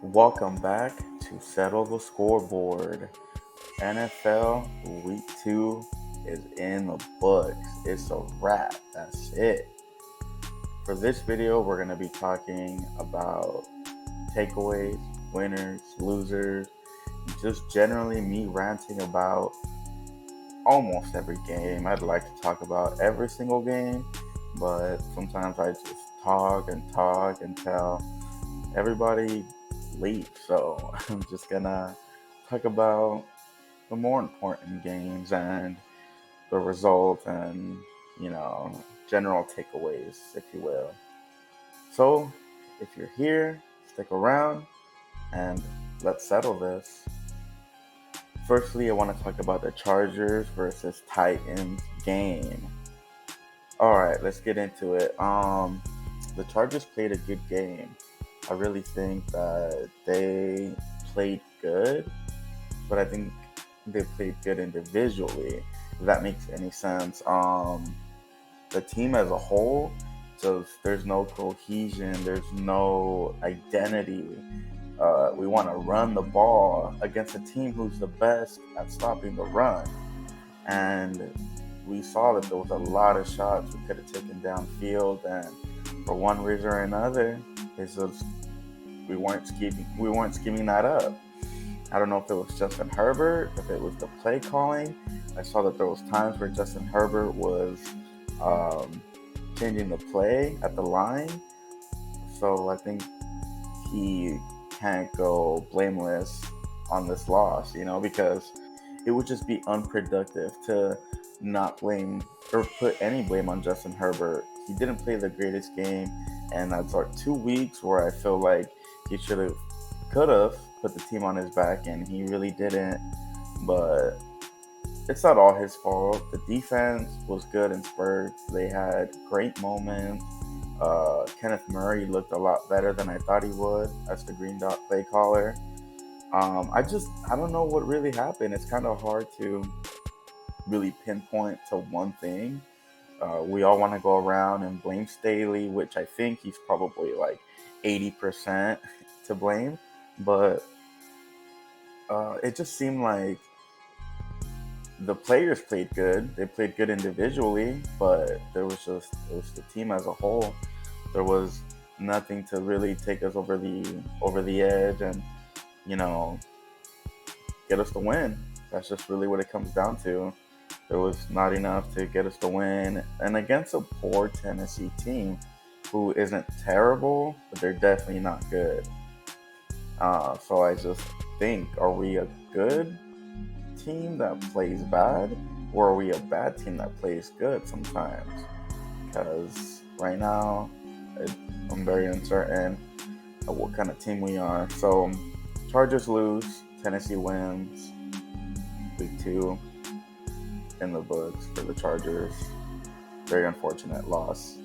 Welcome back to Settle the Scoreboard. NFL Week 2 is in the books. It's a wrap. That's it. For this video, we're going to be talking about takeaways, winners, losers, just generally me ranting about almost every game. I'd like to talk about every single game, but sometimes I just talk until everybody leaves. So I'm just gonna talk about the more important games and the results and, general takeaways, if you will. So if you're here, stick around and let's settle this. Firstly, I want to talk about the Chargers versus Titans game. All right, let's get into it. The Chargers played a good game. I really think that they played good, but I think they played good individually, if that makes any sense. The team as a whole, there's no cohesion, there's no identity. We want to run the ball against a team who's the best at stopping the run. And we saw that there was a lot of shots we could have taken downfield, and for one reason or another, it's just we weren't scheming that up. I don't know if it was Justin Herbert, if it was the play calling. I saw that there was times where Justin Herbert was changing the play at the line. So I think he can't go blameless on this loss, because it would just be unproductive to not blame or put any blame on Justin Herbert. He didn't play the greatest game, and that's like 2 weeks where I feel like he could have put the team on his back, and he really didn't. But it's not all his fault. The defense was good in spurts. They had great moments. Kenneth Murray looked a lot better than I thought he would as the green dot play caller. I don't know what really happened. It's kind of hard to really pinpoint to one thing. We all want to go around and blame Staley, which I think he's probably like 80% to blame. But it just seemed like the players played good. They played good individually, but it was the team as a whole. There was nothing to really take us over the edge and you know get us to win. That's just really what it comes down to. There was not enough to get us to win, and against a poor Tennessee team who isn't terrible, but they're definitely not good. So I just think, are we a good team that plays bad, or are we a bad team that plays good sometimes? Because right now, I'm very uncertain of what kind of team we are. So Chargers lose, Tennessee wins. Week 2 in the books for the Chargers. Very unfortunate loss.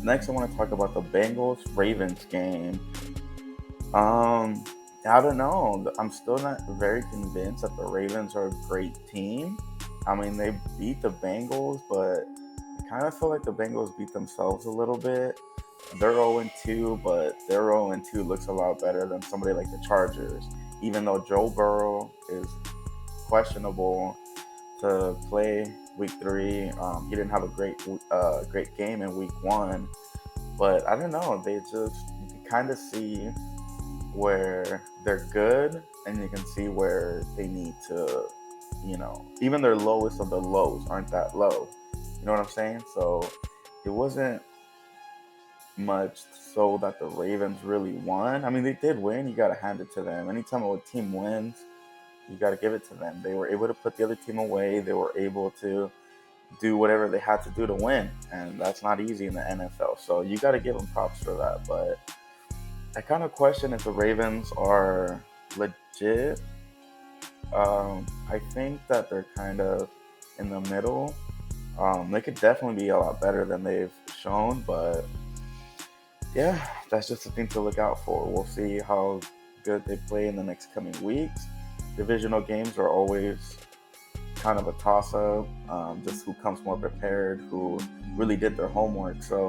Next, I want to talk about the Bengals-Ravens game. I don't know. I'm still not very convinced that the Ravens are a great team. I mean, they beat the Bengals, but I kind of feel like the Bengals beat themselves a little bit. They're 0-2, but their 0-2 looks a lot better than somebody like the Chargers. Even though Joe Burrow is questionable to play week 3, he didn't have a great game in week 1. But I don't know. You can kind of see where they're good, and you can see where they need to, even their lowest of the lows aren't that low. You know what I'm saying? So it wasn't much so that the Ravens really won. I mean, they did win. You got to hand it to them. Anytime a team wins, you got to give it to them. They were able to put the other team away. They were able to do whatever they had to do to win, and that's not easy in the NFL. So you got to give them props for that. But I kind of question if the Ravens are legit. I think that they're kind of in the middle. They could definitely be a lot better than they've shown, but yeah, that's just a thing to look out for. We'll see how good they play in the next coming weeks. Divisional games are always kind of a toss-up, just who comes more prepared, who really did their homework. So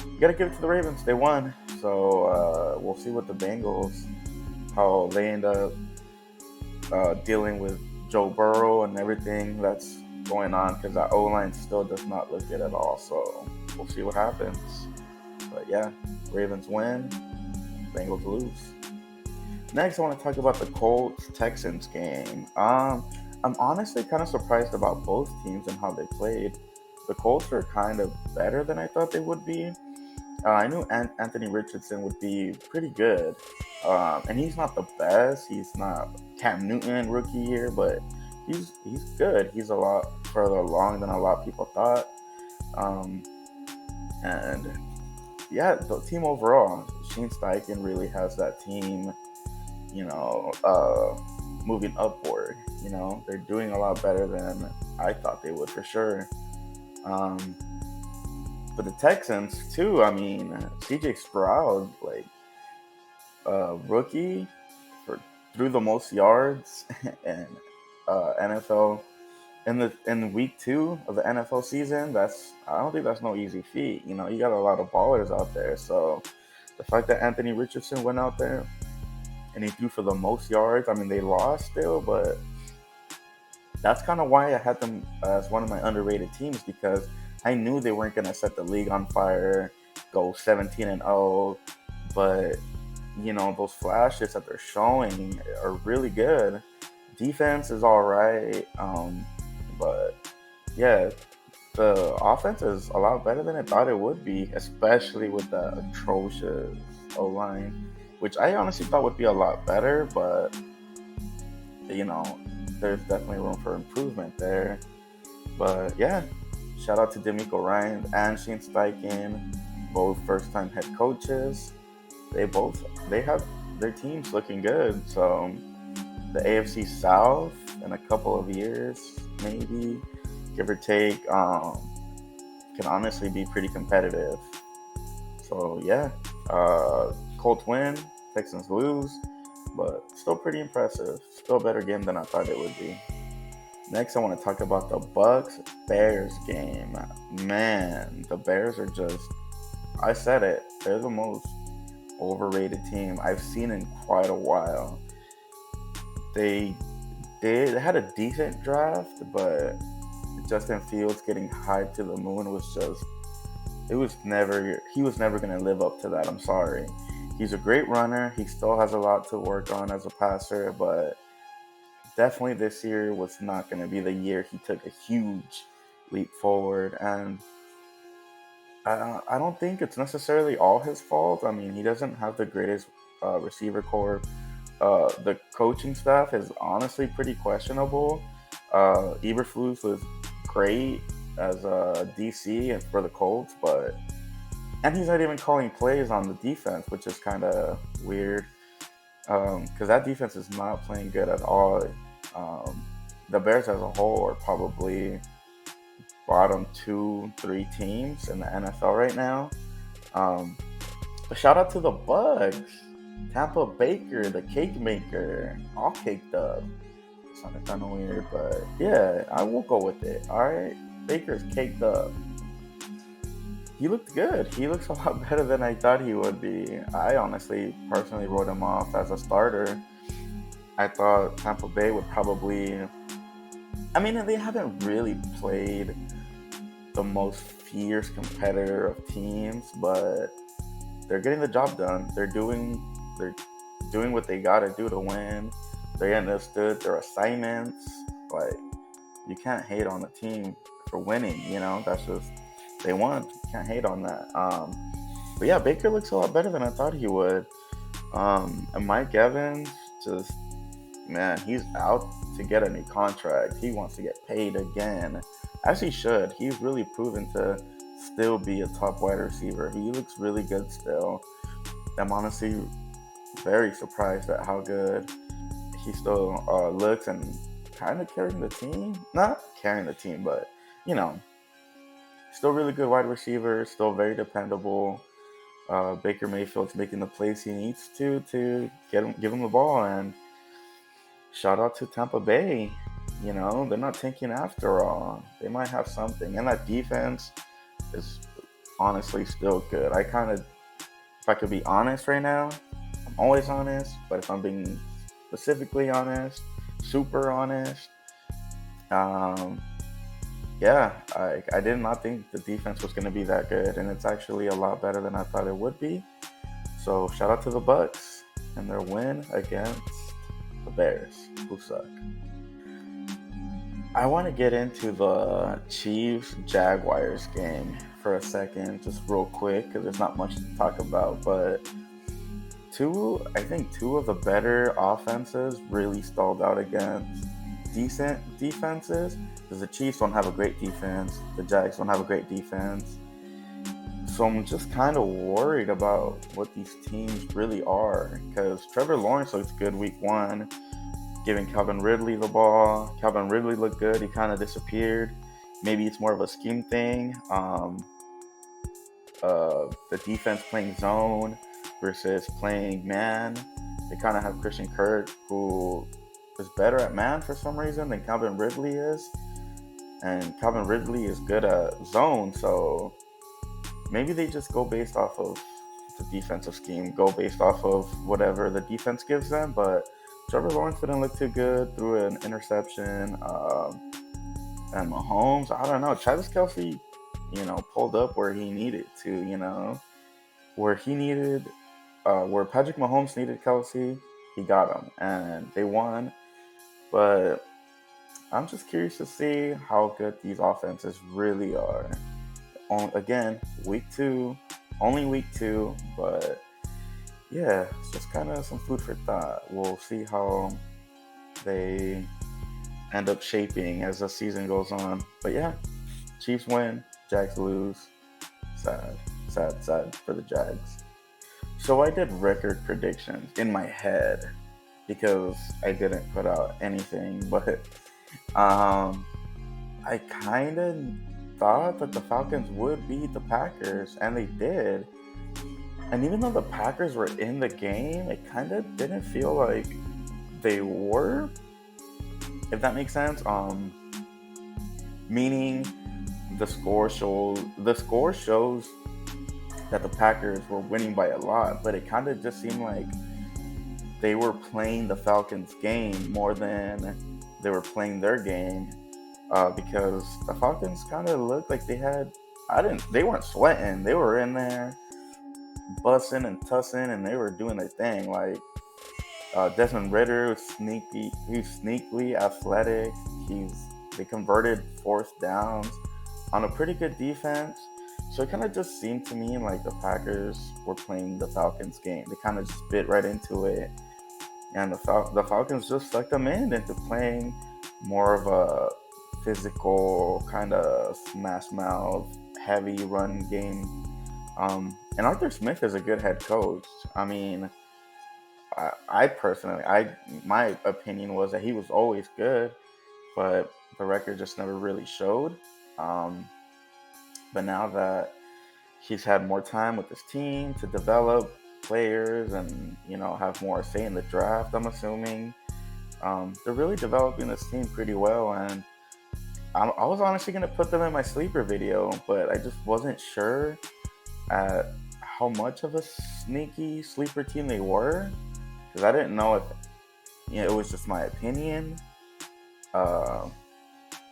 you got to give it to the Ravens. They won. So we'll see what the Bengals, how they end up dealing with Joe Burrow and everything that's going on, because that O line still does not look good at all. So we'll see what happens. But yeah, Ravens win, Bengals lose. Next, I want to talk about the Colts Texans game. I'm honestly kind of surprised about both teams and how they played. The Colts are kind of better than I thought they would be. I knew Anthony Richardson would be pretty good, and he's not the best. He's not Cam Newton rookie year, but he's good. He's a lot further along than a lot of people thought. Um, and yeah, the team overall, Shane Steichen really has that team, you know, moving upward. They're doing a lot better than I thought they would for sure. Um, but the Texans too. I mean, CJ Stroud, like rookie for threw the most yards in NFL in week 2 of the NFL season. I don't think that's no easy feat. You got a lot of ballers out there. So the fact that Anthony Richardson went out there and he threw for the most yards. I mean, they lost still, but that's kind of why I had them as one of my underrated teams, because I knew they weren't going to set the league on fire, go 17-0, but those flashes that they're showing are really good. Defense is all right, but yeah, the offense is a lot better than I thought it would be, especially with the atrocious O line, which I honestly thought would be a lot better, but you know, there's definitely room for improvement there. But yeah, shout out to D'Amico Ryan and Shane Steichen, both first-time head coaches. They have their teams looking good. So the AFC South in a couple of years, maybe give or take, can honestly be pretty competitive. So yeah, Colts win, Texans lose, but still pretty impressive. Still a better game than I thought it would be. Next, I want to talk about the Bucks Bears game. Man, the Bears are just, I said it, they're the most overrated team I've seen in quite a while. They they had a decent draft, but Justin Fields getting hyped to the moon was just, he was never going to live up to that. I'm sorry. He's a great runner. He still has a lot to work on as a passer, but definitely this year was not going to be the year he took a huge leap forward. And I don't think it's necessarily all his fault. I mean, he doesn't have the greatest receiver core. The coaching staff is honestly pretty questionable. Eberflus was great as a DC and for the Colts, and he's not even calling plays on the defense, which is kind of weird, because that defense is not playing good at all. Um, the Bears as a whole are probably bottom 2, 3 teams in the NFL right now. Um, but shout out to the Bucks, Tampa Baker, the cake maker, all caked up. Sounded kind of weird, but yeah, I will go with it. All right, Baker's caked up. He looked good. He looks a lot better than I thought he would be. I honestly, personally wrote him off as a starter. I thought Tampa Bay would probably. I mean, they haven't really played the most fierce competitor of teams, but they're getting the job done. They're doing what they gotta do to win. They understood their assignments. Like, you can't hate on a team for winning. That's just, they won. You can't hate on that. But yeah, Baker looks a lot better than I thought he would. And Mike Evans, just, man, he's out to get a new contract. He wants to get paid again, as he should. He's really proven to still be a top wide receiver. He looks really good still. I'm honestly very surprised at how good he still looks, and kind of carrying the team. Not carrying the team, but you know, still really good wide receiver. Still very dependable. Baker Mayfield's making the plays he needs to give him the ball, and shout out to Tampa Bay. They're not tanking after all. They might have something, and that defense is honestly still good. If if I could be honest right now, I'm always honest, but if I'm being specifically honest, super honest, um, yeah, I did not think the defense was going to be that good, and it's actually a lot better than I thought it would be. So shout out to the Bucks and their win against the Bears, who suck. I want to get into the Chiefs Jaguars game for a second, just real quick, because there's not much to talk about. But I think two of the better offenses really stalled out against decent defenses. Because the Chiefs don't have a great defense, the Jags don't have a great defense. So I'm just kind of worried about what these teams really are. Because Trevor Lawrence looks good week one, giving Calvin Ridley the ball. Calvin Ridley looked good. He kind of disappeared. Maybe it's more of a scheme thing. The defense playing zone versus playing man. They kind of have Christian Kirk, who is better at man for some reason than Calvin Ridley is. And Calvin Ridley is good at zone, so maybe they just go based off of the defensive scheme, go based off of whatever the defense gives them. But Trevor Lawrence didn't look too good, threw an interception. And Mahomes, I don't know. Travis Kelce, pulled up where he needed to, where Patrick Mahomes needed Kelce, he got him, and they won. But I'm just curious to see how good these offenses really are. Again, week two, only week two, but yeah, it's just kind of some food for thought. We'll see how they end up shaping as the season goes on. But yeah, Chiefs win, Jags lose. Sad for the Jags. So I did record predictions in my head because I didn't put out anything, but I kind of thought that the Falcons would beat the Packers, and they did. And even though the Packers were in the game, it kind of didn't feel like they were, if that makes sense. Meaning the score shows that the Packers were winning by a lot, but it kind of just seemed like they were playing the Falcons' game more than they were playing their game, because the Falcons kind of looked like they weren't sweating. They were in there bussing and tussing, and they were doing their thing. Like Desmond Ritter was sneaky. He's sneakily athletic. They converted fourth downs on a pretty good defense. So it kind of just seemed to me like the Packers were playing the Falcons game. They kind of just bit right into it, and the Falcons just sucked them into playing more of a physical kind of smash mouth, heavy run game. And Arthur Smith is a good head coach. I mean, I personally, my opinion was that he was always good, but the record just never really showed. But now that he's had more time with his team to develop players and have more say in the draft, I'm assuming they're really developing this team pretty well. And I was honestly going to put them in my sleeper video, but I just wasn't sure at how much of a sneaky sleeper team they were, because I didn't know if it was just my opinion, or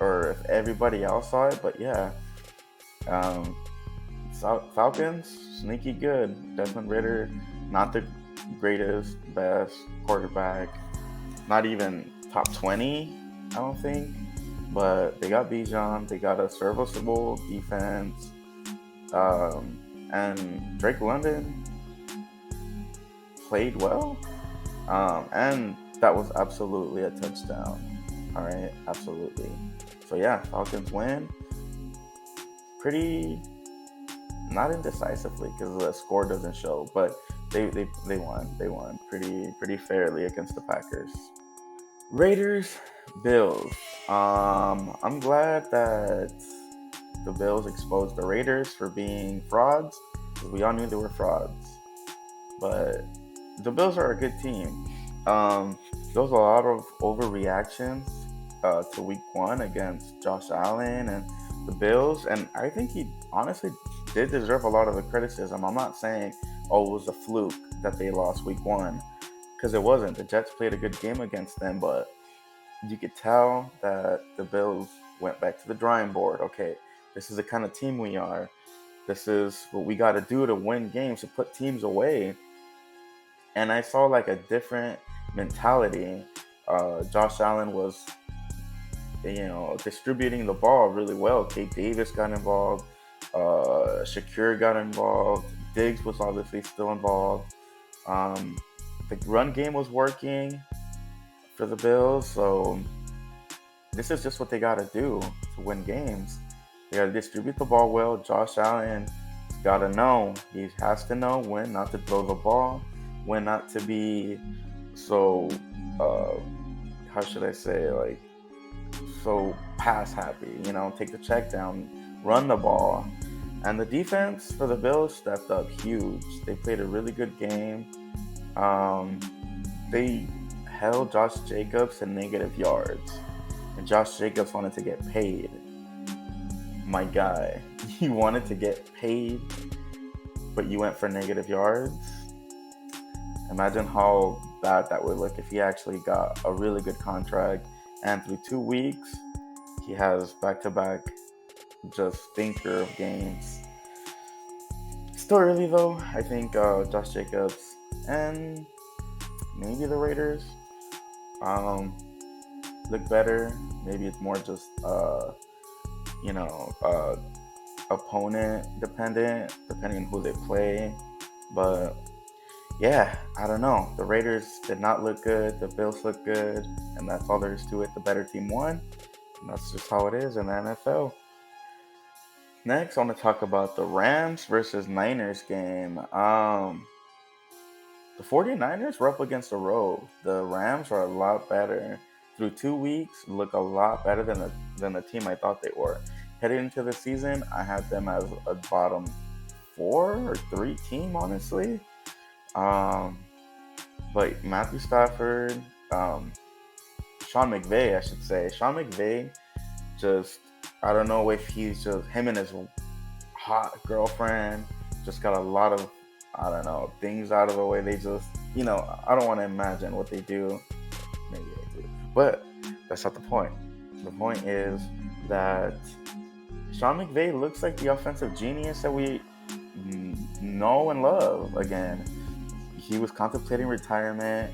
if everybody else saw it. But yeah, Falcons sneaky good. Desmond Ritter, not the greatest, best quarterback, not even top 20, I don't think. But they got Bijan, they got a serviceable defense, and Drake London played well, and that was absolutely a touchdown. All right, absolutely. So yeah, Falcons win. Pretty, not indecisively because the score doesn't show, but they won. They won pretty fairly against the Packers. Raiders, Bills. I'm glad that the Bills exposed the Raiders for being frauds, because we all knew they were frauds. But the Bills are a good team. There was a lot of overreactions to week one against Josh Allen and the Bills, and I think he honestly did deserve a lot of the criticism. I'm not saying oh, it was a fluke that they lost week 1, because it wasn't. The Jets played a good game against them, but you could tell that the Bills went back to the drawing board. Okay, this is the kind of team we are. This is what we got to do to win games, to put teams away. And I saw like a different mentality. Josh Allen was, distributing the ball really well. Kate Davis got involved. Shakir got involved. Diggs was obviously still involved. Um, the run game was working for the Bills, so this is just what they got to do to win games. They got to distribute the ball well. Josh Allen got to know. He has to know when not to throw the ball, when not to be so, how should I say, like, so pass happy. Take the check down, run the ball. And the defense for the Bills stepped up huge. They played a really good game. They held Josh Jacobs to negative yards. And Josh Jacobs wanted to get paid. My guy, you wanted to get paid, but you went for negative yards. Imagine how bad that would look if he actually got a really good contract, and through 2 weeks, he has back-to-back just stinker of games. Still early though. I think Josh Jacobs and maybe the Raiders look better. Maybe it's more just opponent dependent, depending on who they play. But yeah, I don't know. The Raiders did not look good. The Bills look good, and that's all there is to it. The better team won, and that's just how it is in the NFL. Next, I want to talk about the Rams versus Niners game. The 49ers were up against the road. The Rams are a lot better. Through 2 weeks, look a lot better than the team I thought they were. Heading into the season, I had them as a bottom 4 or 3 team, honestly. But Matthew Stafford, Sean McVay, I should say. Sean McVay just, I don't know if he's just, him and his hot girlfriend just got a lot of, I don't know, things out of the way. They just, I don't want to imagine what they do. Maybe I do. But that's not the point. The point is that Sean McVay looks like the offensive genius that we know and love again. He was contemplating retirement.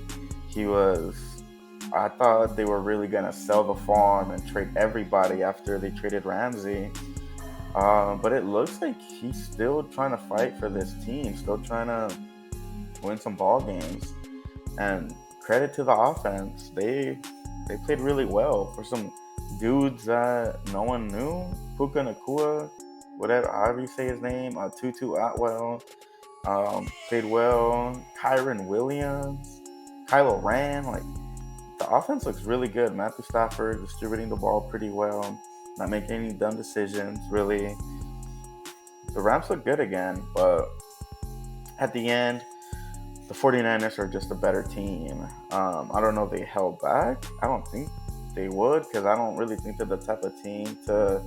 I thought they were really going to sell the farm and trade everybody after they traded Ramsey. But it looks like he's still trying to fight for this team, still trying to win some ball games. And credit to the offense. They played really well for some dudes that no one knew. Puka Nacua, whatever, however you say his name, Tutu Atwell, played well. Kyron Williams, Kylo Ran, like, the offense looks really good. Matthew Stafford distributing the ball pretty well, not making any dumb decisions, really. The Rams look good again, but at the end, the 49ers are just a better team. I don't know if they held back. I don't think they would, because I don't really think they're the type of team to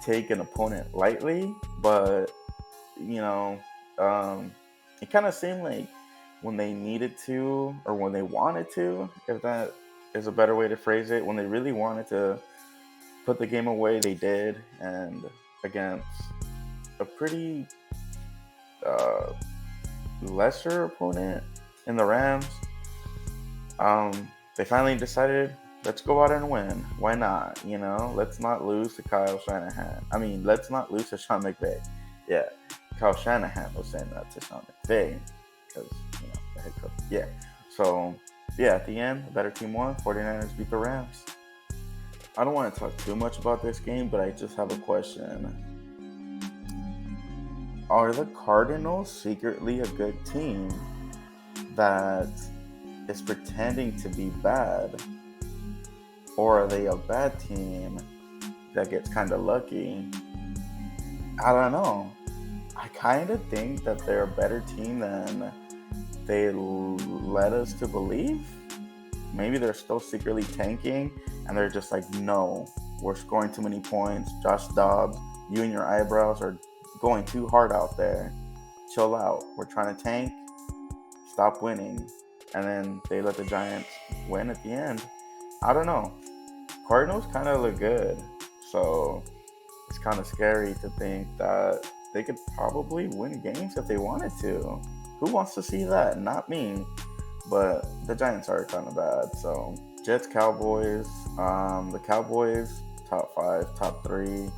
take an opponent lightly. But, it kind of seemed like when they needed to, or when they wanted to, if that is a better way to phrase it, when they really wanted to put the game away, they did. And against a pretty lesser opponent in the Rams, they finally decided, let's go out and win. Why not? Let's not lose to Kyle Shanahan. Let's not lose to Sean McVay. Yeah, Kyle Shanahan was saying that to Sean McVay, because, the head coach. Yeah. So, yeah, at the end, the better team won. 49ers beat the Rams. I don't want to talk too much about this game, but I just have a question. Are the Cardinals secretly a good team that is pretending to be bad? Or are they a bad team that gets kind of lucky? I don't know. I kind of think that they're a better team than they led us to believe. Maybe they're still secretly tanking, and they're just like, no, we're scoring too many points. Josh Dobbs, you and your eyebrows are going too hard out there. chill out. We're trying to tank, stop winning. And then they let the Giants win at the end. I don't know. Cardinals kind of look good. So it's kind of scary to think that they could probably win games if they wanted to. Who wants to see that? Not me. But the Giants are kind of bad. So Jets, Cowboys. The Cowboys, top five, top three,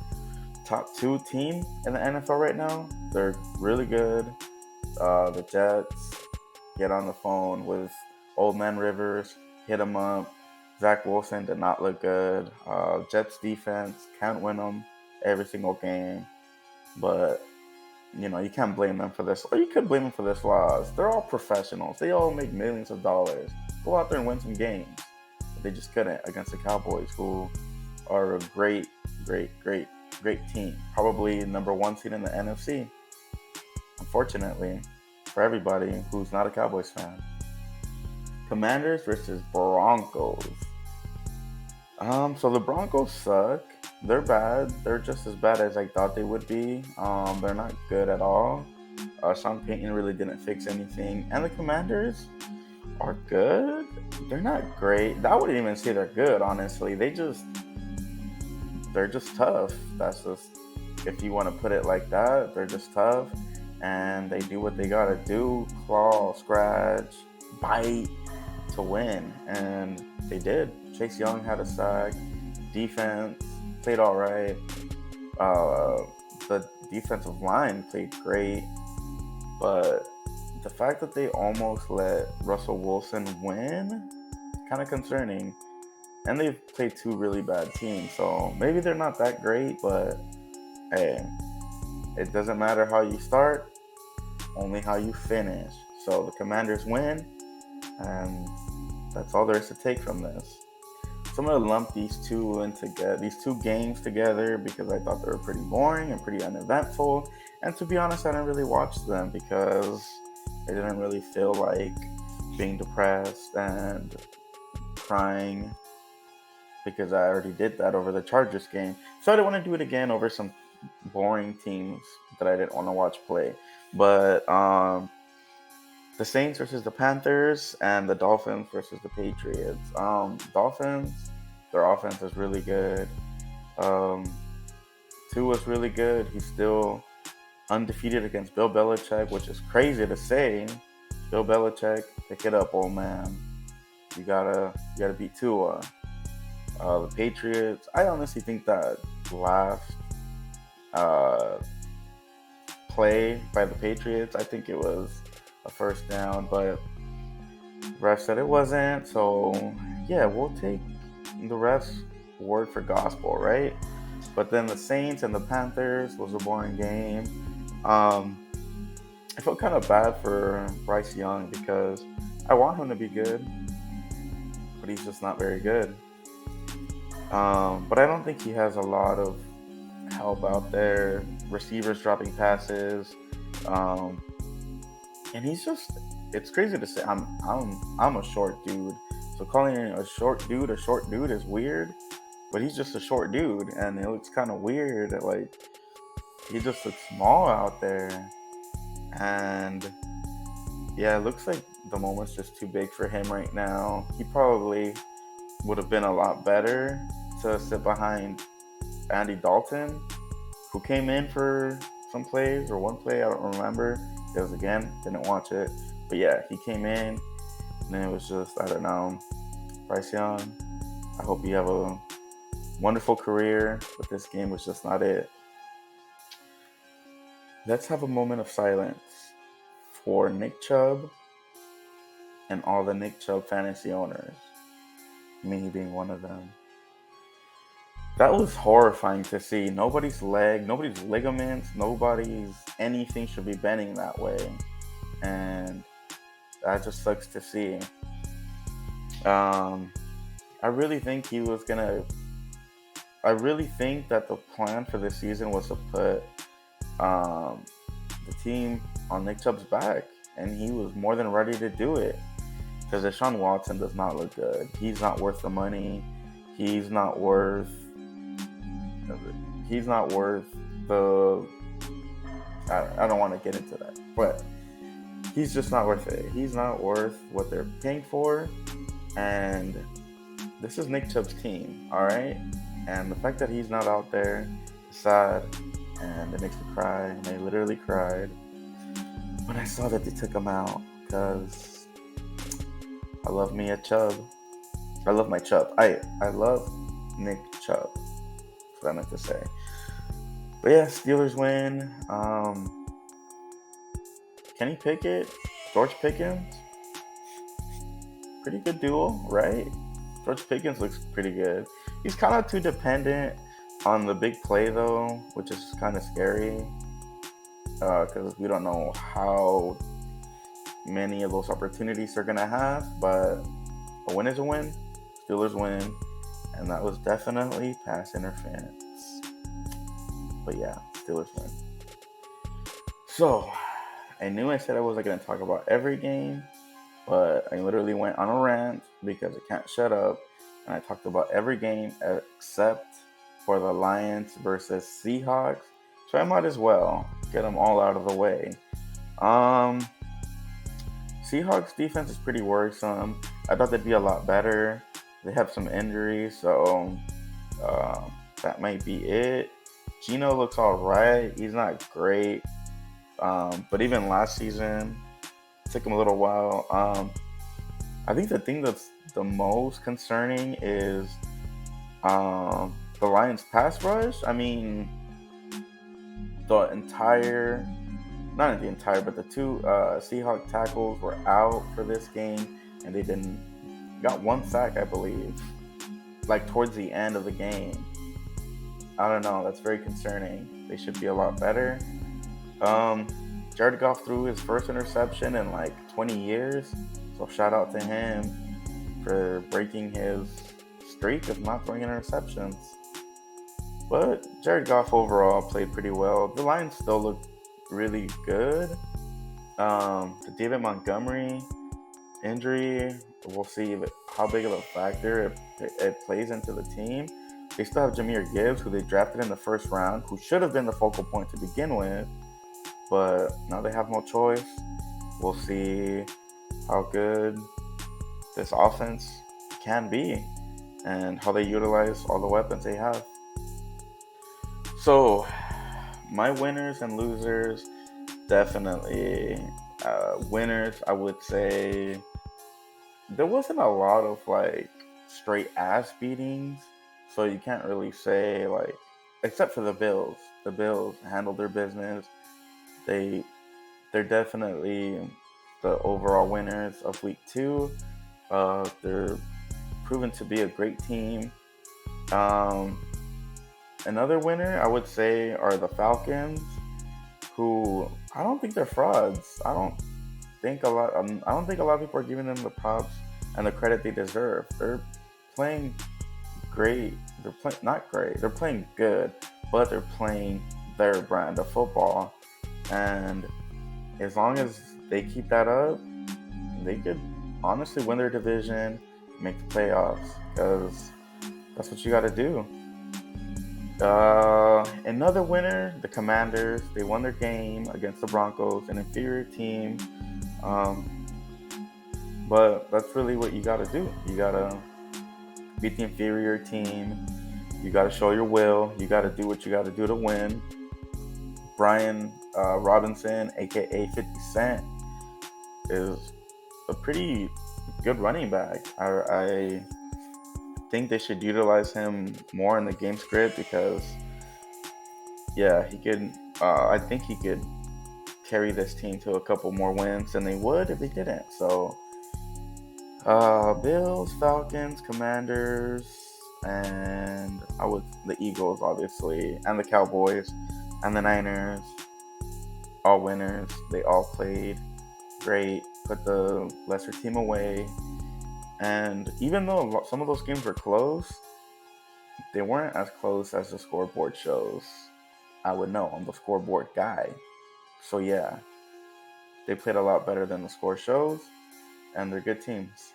top two team in the NFL right now. They're really good. The Jets, get on the phone with Old Man Rivers, hit him up. Zach Wilson did not look good. Jets defense can't win them every single game, but you can't blame them for this, or you could blame them for this loss. They're all professionals. They all make millions of dollars. Go out there and win some games. But they just couldn't against the Cowboys, who are a great, great, great, great team. Probably number one seed in the NFC. Unfortunately, for everybody who's not a Cowboys fan. Commanders versus Broncos. So the Broncos suck. They're bad. They're just as bad as I thought they would be. They're not good at all. Sean Payton really didn't fix anything. And the Commanders are good. They're not great. I wouldn't even say they're good, honestly. They're just tough. That's just, if you want to put it like that, they're just tough. And they do what they gotta do. Claw, scratch, bite to win. And they did. Chase Young had a sack. Defense played all right. The defensive line played great, but the fact that they almost let Russell Wilson win, kind of concerning. And they've played two really bad teams, so maybe they're not that great, but hey, it doesn't matter how you start, only how you finish. So the Commanders win, and that's all there is to take from this. So I'm gonna lump these two games together because I thought they were pretty boring and pretty uneventful. And to be honest, I didn't really watch them because I didn't really feel like being depressed and crying because I already did that over the Chargers game. So I didn't want to do it again over some boring teams that I didn't want to watch play. But the Saints versus the Panthers and the Dolphins versus the Patriots. Dolphins, their offense is really good. Tua's really good. He's still undefeated against Bill Belichick, which is crazy to say. Bill Belichick, pick it up, old man. You gotta beat Tua. The Patriots, I honestly think that last play by the Patriots, I think it was a first down, but ref said it wasn't. So yeah, we'll take the ref's word for gospel, right? But then the Saints and the Panthers was a boring game. I felt kind of bad for Bryce Young because I want him to be good, but he's just not very good. But I don't think he has a lot of help out there. Receivers dropping passes, and he's just—it's crazy to say. I'm a short dude, so calling a short dude is weird. But he's just a short dude, and it looks kind of weird. Like he just looks small out there, and yeah, it looks like the moment's just too big for him right now. He probably would have been a lot better to sit behind Andy Dalton, who came in for some plays or one play, I don't remember. Because again, didn't watch it. But yeah, he came in, and then it was just, I don't know. Bryce Young, I hope you have a wonderful career, but this game was just not it. Let's have a moment of silence for Nick Chubb and all the Nick Chubb fantasy owners, me being one of them. That was horrifying to see. Nobody's leg, nobody's ligaments, nobody's anything should be bending that way. And that just sucks to see. I really think that the plan for this season was to put the team on Nick Chubb's back. And he was more than ready to do it. Because Deshaun Watson does not look good. He's not worth the money. He's not worth the. I don't want to get into that. but he's just not worth it. He's not worth what they're paying for. And this is Nick Chubb's team, all right? And the fact that he's not out there is sad, and it makes me cry. And I literally cried when I saw that they took him out, because I love me a Chubb. I love my Chubb. I love Nick Chubb. That's what I meant to say. But yeah, Steelers win. Kenny Pickett, George Pickens, pretty good duo, right? George Pickens looks pretty good. He's kind of too dependent on the big play though, which is kind of scary because we don't know how many of those opportunities they're gonna have. But a win is a win. Steelers win, and that was definitely pass interference. But yeah, Steelers win. So I knew I said I wasn't gonna talk about every game, but I literally went on a rant because I can't shut up, and I talked about every game except for the Lions versus Seahawks. So I might as well get them all out of the way. Um, Seahawks defense is pretty worrisome. I thought they'd be a lot better. They have some injuries, so uh, that might be it. Gino looks all right. He's not great, but even last season, it took him a little while. I think the thing that's the most concerning is the Lions pass rush. I mean, the entire, not the entire, but the two Seahawk tackles were out for this game, and they didn't got one sack, I believe, like towards the end of the game. I don't know. That's very concerning. They should be a lot better. Jared Goff threw his first interception in like 20 years, so shout out to him for breaking his streak of not throwing interceptions. But Jared Goff overall played pretty well. The Lions still look really good. The David Montgomery injury, we'll see how big of a factor it plays into the team. They still have Jahmyr Gibbs, who they drafted in the first round, who should have been the focal point to begin with, but now they have no choice. We'll see how good this offense can be and how they utilize all the weapons they have. So, my winners and losers, definitely winners, I would say there wasn't a lot of like straight ass beatings, so you can't really say like, except for the Bills. The Bills handled their business. They they're definitely the overall winners of week 2. They're proven to be a great team. Um, Another winner I would say are the Falcons, who I don't think they're frauds. I don't think a lot of people are giving them the props and the credit they deserve. They're playing great. They're playing not great. They're playing good, but they're playing their brand of football. And as long as they keep that up, they could honestly win their division, make the playoffs, because that's what you got to do. Another winner, the Commanders. They won their game against the Broncos, an inferior team. Um, but that's really what you got to do. You got to beat the inferior team. You got to show your will. You got to do what you got to do to win. Brian Robinson, aka 50 Cent, is a pretty good running back. I think they should utilize him more in the game script because, yeah, he could. I think he could carry this team to a couple more wins than they would if they didn't. So, Bills, Falcons, Commanders, and the Eagles, obviously, and the Cowboys, and the Niners, all winners. They all played great, put the lesser team away. And even though some of those games were close, they weren't as close as the scoreboard shows. I would know. I'm the scoreboard guy. So yeah, they played a lot better than the score shows, and they're good teams.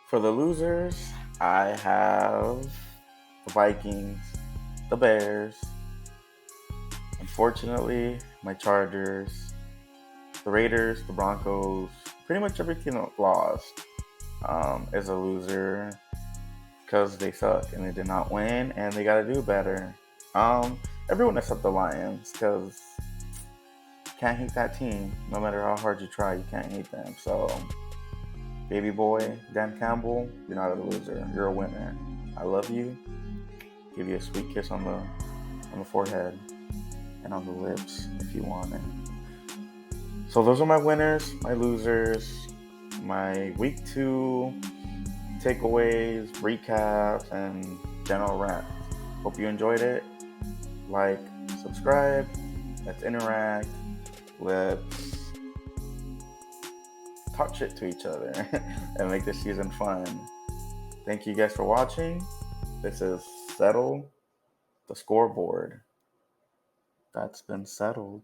For the losers, I have the Vikings, the Bears, unfortunately, my Chargers, The Raiders, the Broncos, pretty much every team that lost is a loser because they suck and they did not win and they got to do better. Everyone except the Lions because can't hate that team. No matter how hard you try, you can't hate them. So, baby boy, Dan Campbell, you're not a loser. You're a winner. I love you. Give you a sweet kiss on the forehead and on the lips if you want it. So those are my winners, my losers, my week 2 takeaways, recaps, and general rant. Hope you enjoyed it. Like, subscribe. Let's interact. Let's talk shit to each other and make this season fun. Thank you guys for watching. This is Settle the Scoreboard. That's been settled.